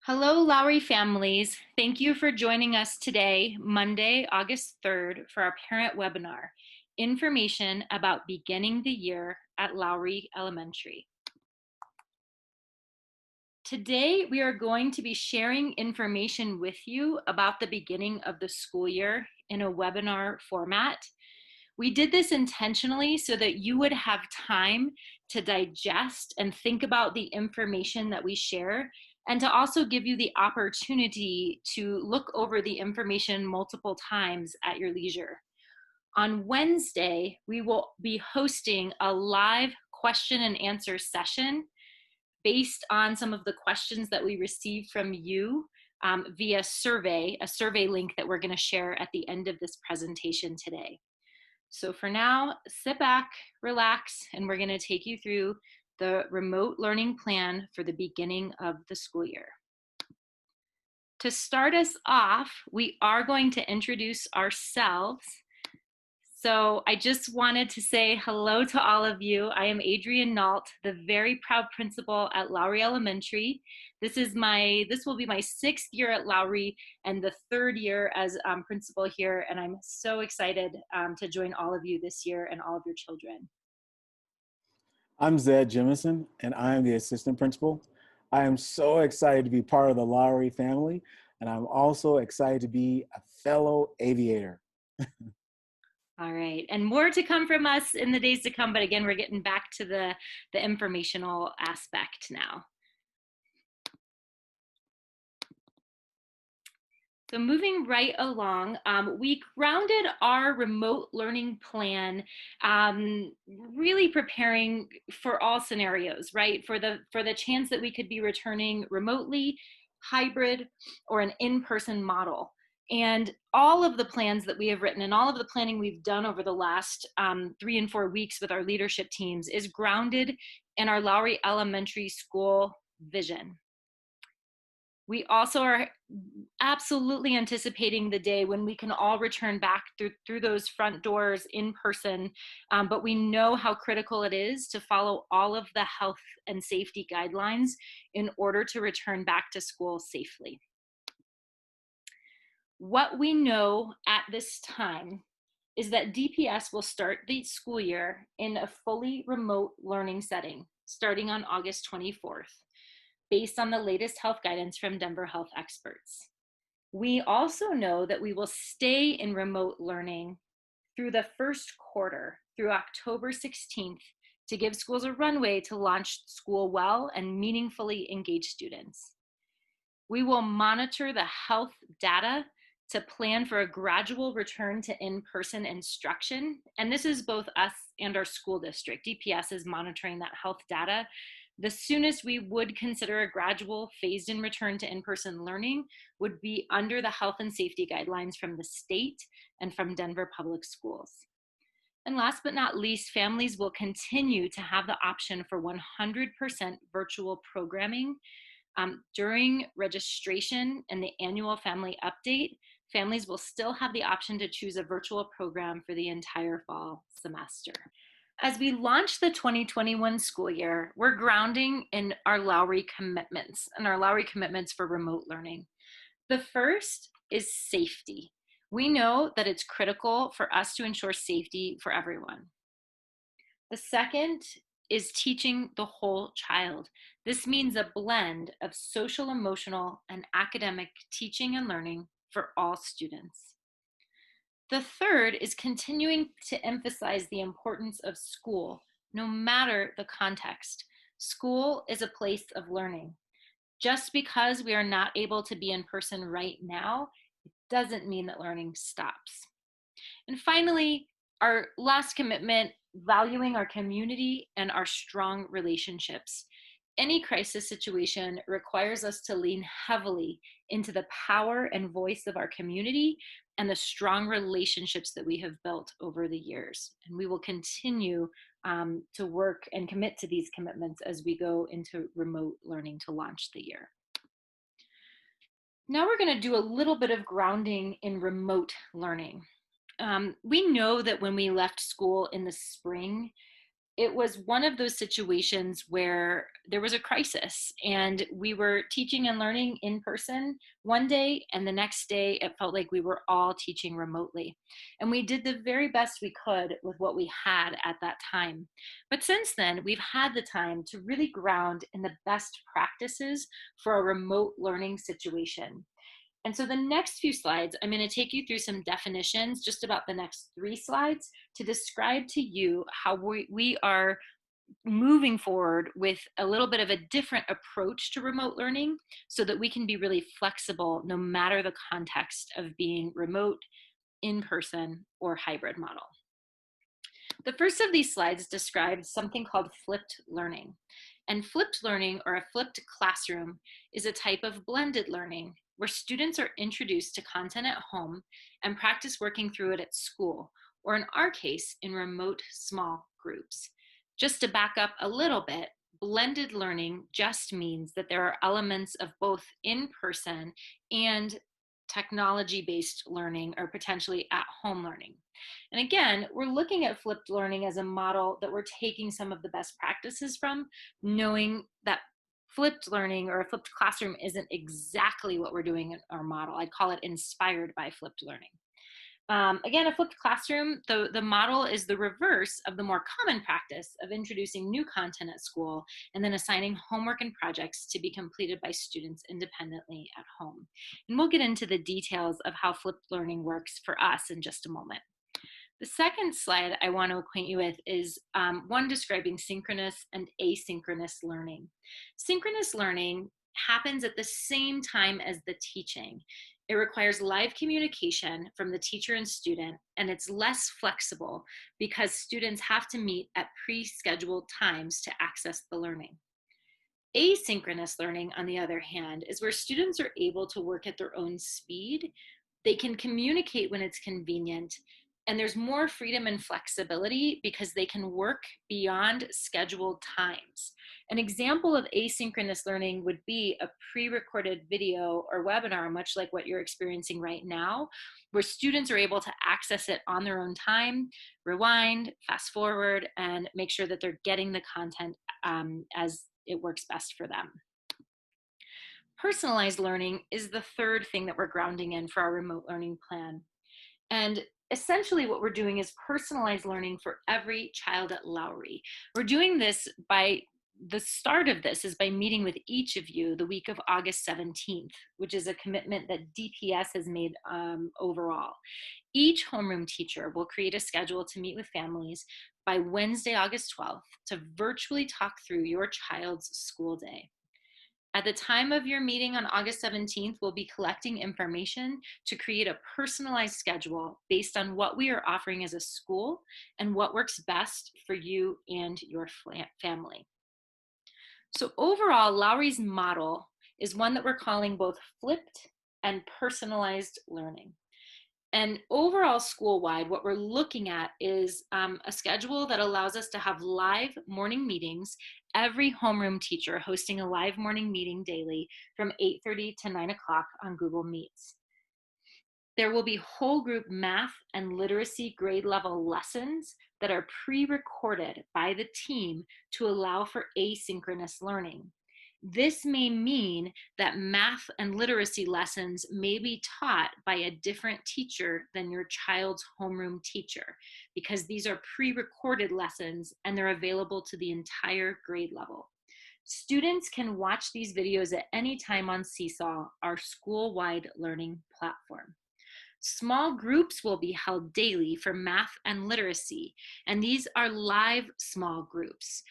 Hello, Lowry families. Thank you for joining us today, Monday, August 3rd, for our parent webinar, Information about Beginning the Year at Lowry Elementary. Today, we are going to be sharing information with you about the beginning of the school year in a webinar format. We did this intentionally so that you would have time to digest and think about the information that we share, and to also give you the opportunity to look over the information multiple times at your leisure. On Wednesday, we will be hosting a live question and answer session based on some of the questions that we received from you via a survey link that we're going to share at the end of this presentation today. So for now, sit back, relax, and we're going to take you through the remote learning plan for the beginning of the school year. To start us off, we are going to introduce ourselves. So I just wanted to say hello to all of you. I am Adrienne Nault, the very proud principal at Lowry Elementary. This will be my 6th year at Lowry and the 3rd year as principal here, and I'm so excited to join all of you this year and all of your children. I'm Zed Jemison, and I am the assistant principal. I am so excited to be part of the Lowry family, and I'm also excited to be a fellow aviator. All right, and more to come from us in the days to come, but again, we're getting back to the informational aspect now. So moving right along, we grounded our remote learning plan, really preparing for all scenarios, right? For the chance that we could be returning remotely, hybrid, or an in-person model. And all of the plans that we have written and all of the planning we've done over the last 3 and 4 weeks with our leadership teams is grounded in our Lowry Elementary School vision. We also are absolutely anticipating the day when we can all return back through those front doors in person, but we know how critical it is to follow all of the health and safety guidelines in order to return back to school safely. What we know at this time is that DPS will start the school year in a fully remote learning setting starting on August 24th. Based on the latest health guidance from Denver health experts. We also know that we will stay in remote learning through the first quarter, through October 16th, to give schools a runway to launch school well and meaningfully engage students. We will monitor the health data to plan for a gradual return to in-person instruction. And this is both us and our school district. DPS is monitoring that health data. The soonest we would consider a gradual phased-in return to in-person learning would be under the health and safety guidelines from the state and from Denver Public Schools. And last but not least, families will continue to have the option for 100% virtual programming. During registration and the annual family update, families will still have the option to choose a virtual program for the entire fall semester. As we launch the 2021 school year, we're grounding in our Lowry commitments and our Lowry commitments for remote learning. The first is safety. We know that it's critical for us to ensure safety for everyone. The second is teaching the whole child. This means a blend of social, emotional, and academic teaching and learning for all students. The third is continuing to emphasize the importance of school, no matter the context. School is a place of learning. Just because we are not able to be in person right now, it doesn't mean that learning stops. And finally, our last commitment, valuing our community and our strong relationships. Any crisis situation requires us to lean heavily into the power and voice of our community and the strong relationships that we have built over the years. And we will continue to work and commit to these commitments as we go into remote learning to launch the year. Now we're going to do a little bit of grounding in remote learning. We know that when we left school in the spring, it was one of those situations where there was a crisis and we were teaching and learning in person one day, and the next day it felt like we were all teaching remotely. And we did the very best we could with what we had at that time. But since then, we've had the time to really ground in the best practices for a remote learning situation. And so the next few slides, I'm going to take you through some definitions, just about the next 3 slides, to describe to you how we are moving forward with a little bit of a different approach to remote learning so that we can be really flexible no matter the context of being remote, in person, or hybrid model. The first of these slides describes something called flipped learning. And flipped learning, or a flipped classroom, is a type of blended learning where students are introduced to content at home and practice working through it at school, or in our case, in remote small groups. Just to back up a little bit, blended learning just means that there are elements of both in-person and technology-based learning, or potentially at-home learning. And again, we're looking at flipped learning as a model that we're taking some of the best practices from, knowing that flipped learning or a flipped classroom isn't exactly what we're doing in our model. I'd call it inspired by flipped learning. Again, a flipped classroom, the model is the reverse of the more common practice of introducing new content at school and then assigning homework and projects to be completed by students independently at home. And we'll get into the details of how flipped learning works for us in just a moment. The second slide I want to acquaint you with is one describing synchronous and asynchronous learning. Synchronous learning happens at the same time as the teaching. It requires live communication from the teacher and student, and it's less flexible because students have to meet at pre-scheduled times to access the learning. Asynchronous learning, on the other hand, is where students are able to work at their own speed. They can communicate when it's convenient, and there's more freedom and flexibility because they can work beyond scheduled times. An example of asynchronous learning would be a pre-recorded video or webinar, much like what you're experiencing right now, where students are able to access it on their own time, rewind, fast forward, and make sure that they're getting the content as it works best for them. Personalized learning is the third thing that we're grounding in for our remote learning plan. And essentially what we're doing is personalized learning for every child at Lowry. We're doing this by the start of this is by meeting with each of you the week of August 17th, which is a commitment that DPS has made overall. Each homeroom teacher will create a schedule to meet with families by Wednesday, August 12th, to virtually talk through your child's school day. At the time of your meeting on August 17th, we'll be collecting information to create a personalized schedule based on what we are offering as a school and what works best for you and your family. So overall, Lowry's model is one that we're calling both flipped and personalized learning. And overall, school-wide, what we're looking at is a schedule that allows us to have live morning meetings, every homeroom teacher hosting a live morning meeting daily from 8:30 to 9 o'clock on Google Meets. There will be whole group math and literacy grade level lessons that are pre-recorded by the team to allow for asynchronous learning. This may mean that math and literacy lessons may be taught by a different teacher than your child's homeroom teacher, because these are pre-recorded lessons and they're available to the entire grade level. Students can watch these videos at any time on Seesaw, our school-wide learning platform. Small groups will be held daily for math and literacy, and these are live small groups.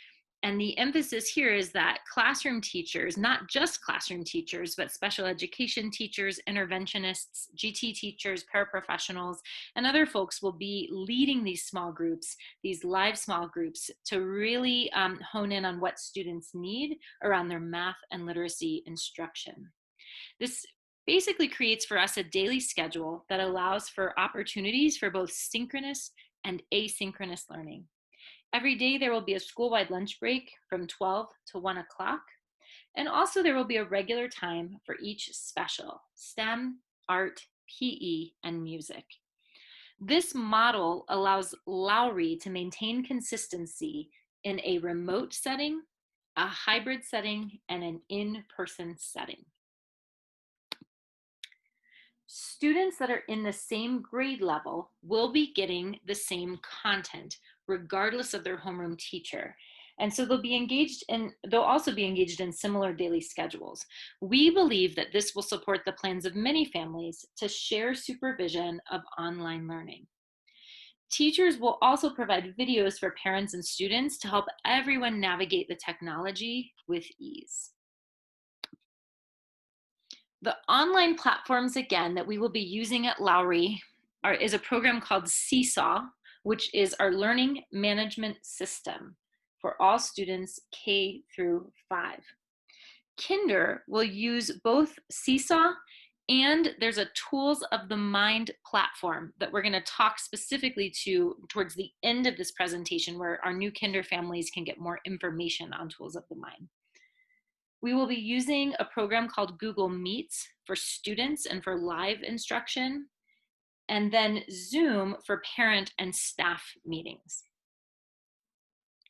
And the emphasis here is that classroom teachers, not just classroom teachers, but special education teachers, interventionists, GT teachers, paraprofessionals, and other folks will be leading these small groups, these live small groups, to really hone in on what students need around their math and literacy instruction. This basically creates for us a daily schedule that allows for opportunities for both synchronous and asynchronous learning. Every day there will be a school-wide lunch break from 12 to 1 o'clock. And also there will be a regular time for each special: STEM, art, PE, and music. This model allows Lowry to maintain consistency in a remote setting, a hybrid setting, and an in-person setting. Students that are in the same grade level will be getting the same content regardless of their homeroom teacher. And so they'll also be engaged in similar daily schedules. We believe that this will support the plans of many families to share supervision of online learning. Teachers will also provide videos for parents and students to help everyone navigate the technology with ease. The online platforms, again, that we will be using at Lowry is a program called Seesaw, which is our learning management system for all students K through 5. Kinder will use both Seesaw and there's a Tools of the Mind platform that we're going to talk specifically to towards the end of this presentation, where our new Kinder families can get more information on Tools of the Mind. We will be using a program called Google Meets for students and for live instruction, and then Zoom for parent and staff meetings.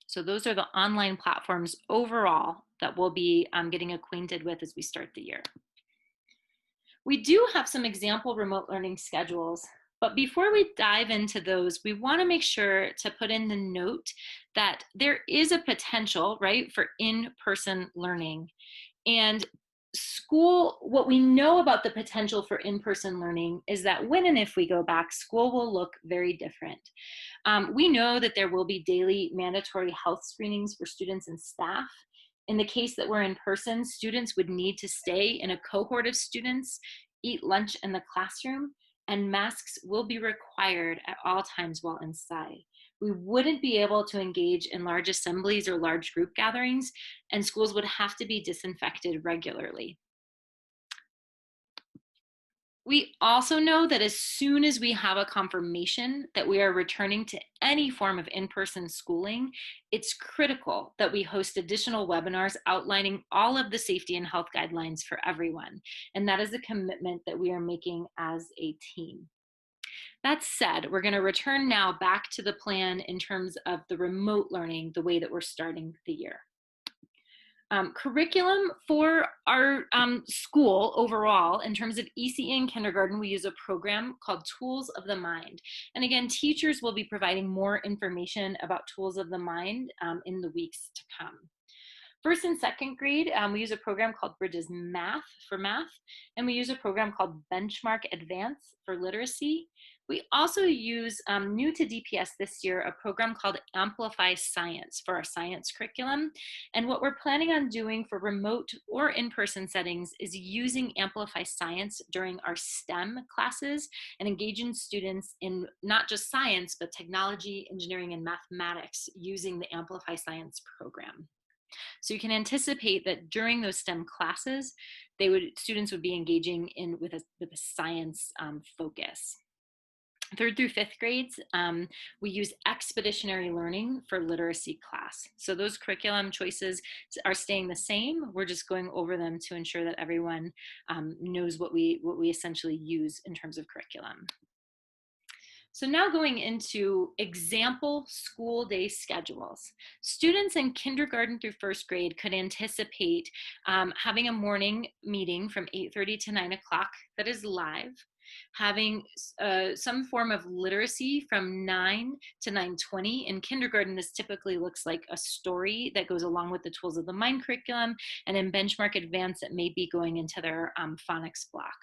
So those are the online platforms overall that we'll be getting acquainted with as we start the year. We do have some example remote learning schedules, but before we dive into those, we want to make sure to put in the note that there is a potential, right, for in-person learning. And what we know about the potential for in-person learning is that when and if we go back, school will look very different. We know that there will be daily mandatory health screenings for students and staff. In the case that we're in person, students would need to stay in a cohort of students, eat lunch in the classroom, and masks will be required at all times while inside. We wouldn't be able to engage in large assemblies or large group gatherings, and schools would have to be disinfected regularly. We also know that as soon as we have a confirmation that we are returning to any form of in-person schooling, it's critical that we host additional webinars outlining all of the safety and health guidelines for everyone. And that is a commitment that we are making as a team. That said, we're going to return now back to the plan in terms of the remote learning, the way that we're starting the year. Curriculum for our school overall, in terms of ECE and kindergarten, we use a program called Tools of the Mind. And again, teachers will be providing more information about Tools of the Mind in the weeks to come. First and second grade, we use a program called Bridges Math for math, and we use a program called Benchmark Advance for literacy. We also use, new to DPS this year, a program called Amplify Science for our science curriculum. And what we're planning on doing for remote or in-person settings is using Amplify Science during our STEM classes and engaging students in not just science, but technology, engineering, and mathematics using the Amplify Science program. So you can anticipate that during those STEM classes, students would be engaging with a science focus. Third through fifth grades, we use expeditionary learning for literacy class. So those curriculum choices are staying the same. We're just going over them to ensure that everyone knows what we essentially use in terms of curriculum. So now going into example school day schedules. Students in kindergarten through first grade could anticipate having a morning meeting from 8:30 to 9 o'clock that is live, having some form of literacy from 9 to 9:20. In kindergarten, this typically looks like a story that goes along with the Tools of the Mind curriculum, and in Benchmark Advance, it may be going into their phonics block.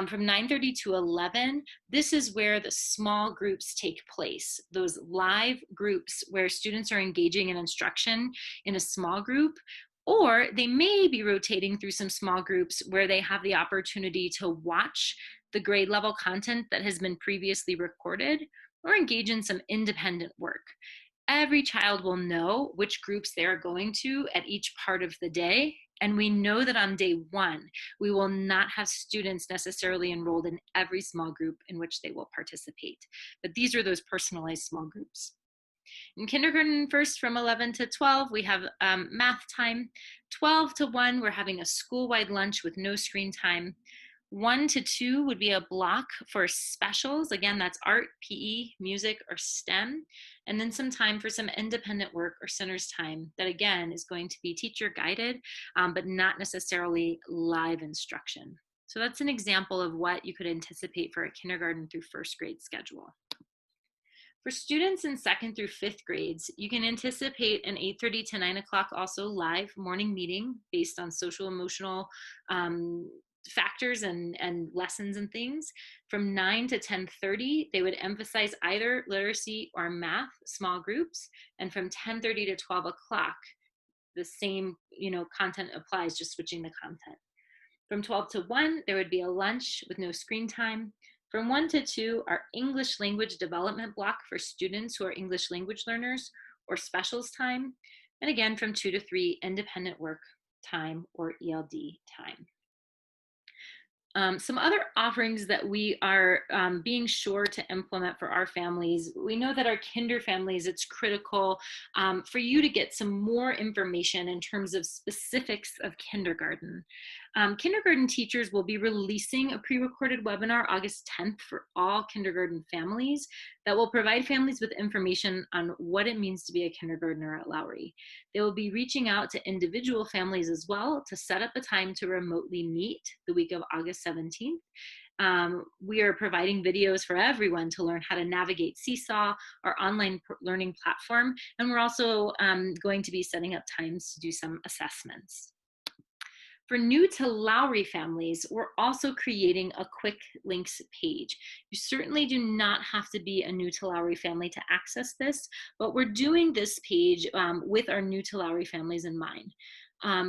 From 9:30 to 11, this is where the small groups take place, those live groups where students are engaging in instruction in a small group, or they may be rotating through some small groups where they have the opportunity to watch the grade level content that has been previously recorded or engage in some independent work. Every child will know which groups they are going to at each part of the day. And we know that on day one, we will not have students necessarily enrolled in every small group in which they will participate. But these are those personalized small groups. In kindergarten, first from 11 to 12, we have math time. 12 to 1, we're having a school-wide lunch with no screen time. 1 to 2 would be a block for specials. Again, that's art, PE, music, or STEM. And then some time for some independent work or centers time that, again, is going to be teacher guided, but not necessarily live instruction. So that's an example of what you could anticipate for a kindergarten through first grade schedule. For students in second through fifth grades, you can anticipate an 8:30 to 9 o'clock also live morning meeting based on social emotional factors and lessons and things. From 9 to 10:30, they would emphasize either literacy or math small groups. And from 10:30 to 12 o'clock, the same content applies, just switching the content. From 12 to 1, there would be a lunch with no screen time. From 1 to 2, our English language development block for students who are English language learners or specials time. And again, from 2 to 3, independent work time or ELD time. Some other offerings that we are being sure to implement for our families. We know that our kinder families, it's critical for you to get some more information in terms of specifics of kindergarten. Kindergarten teachers will be releasing a pre-recorded webinar August 10th for all kindergarten families that will provide families with information on what it means to be a kindergartner at Lowry. They will be reaching out to individual families as well to set up a time to remotely meet the week of August 17th. We are providing videos for everyone to learn how to navigate Seesaw, our online learning platform, and we're also going to be setting up times to do some assessments. For new to Lowry families, we're also creating a quick links page. You certainly do not have to be a new to Lowry family to access this, but we're doing this page with our new to Lowry families in mind.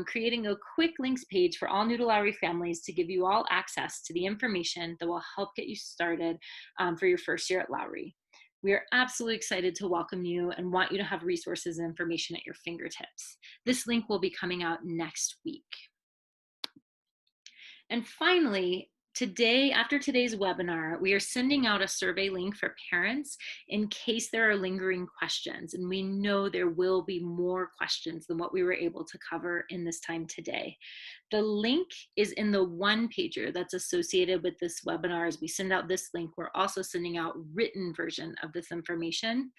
Creating a quick links page for all new to Lowry families to give you all access to the information that will help get you started for your first year at Lowry. We are absolutely excited to welcome you and want you to have resources and information at your fingertips. This link will be coming out next week. And finally, today, after today's webinar, we are sending out a survey link for parents in case there are lingering questions. And we know there will be more questions than what we were able to cover in this time today. The link is in the one pager that's associated with this webinar. As we send out this link, we're also sending out written version of this information.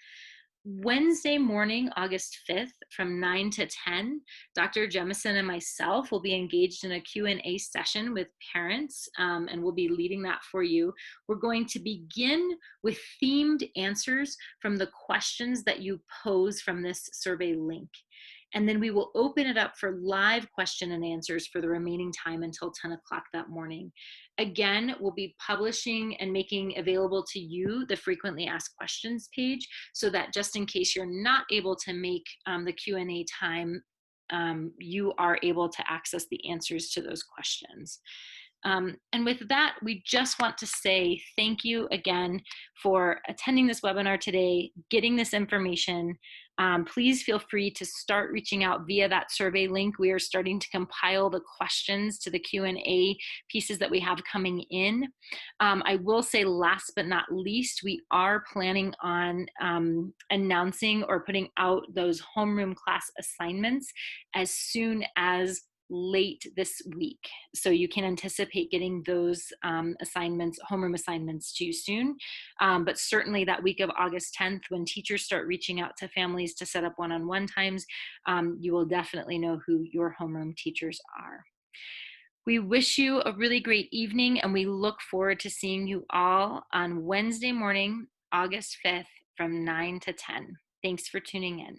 Wednesday morning, August 5th, from 9 to 10, Dr. Jemison and myself will be engaged in a Q&A session with parents, and we'll be leading that for you. We're going to begin with themed answers from the questions that you pose from this survey link. And then we will open it up for live question and answers for the remaining time until 10 o'clock that morning. Again, we'll be publishing and making available to you the frequently asked questions page so that just in case you're not able to make the Q&A time, you are able to access the answers to those questions. And with that, we just want to say thank you again for attending this webinar today, getting this information. Please feel free to start reaching out via that survey link. We are starting to compile the questions to the Q&A pieces that we have coming in. I will say last but not least, we are planning on announcing or putting out those homeroom class assignments as soon as late this week. So you can anticipate getting those assignments, homeroom assignments to you soon. But certainly that week of August 10th, when teachers start reaching out to families to set up one-on-one times, you will definitely know who your homeroom teachers are. We wish you a really great evening, and we look forward to seeing you all on Wednesday morning, August 5th from 9 to 10. Thanks for tuning in.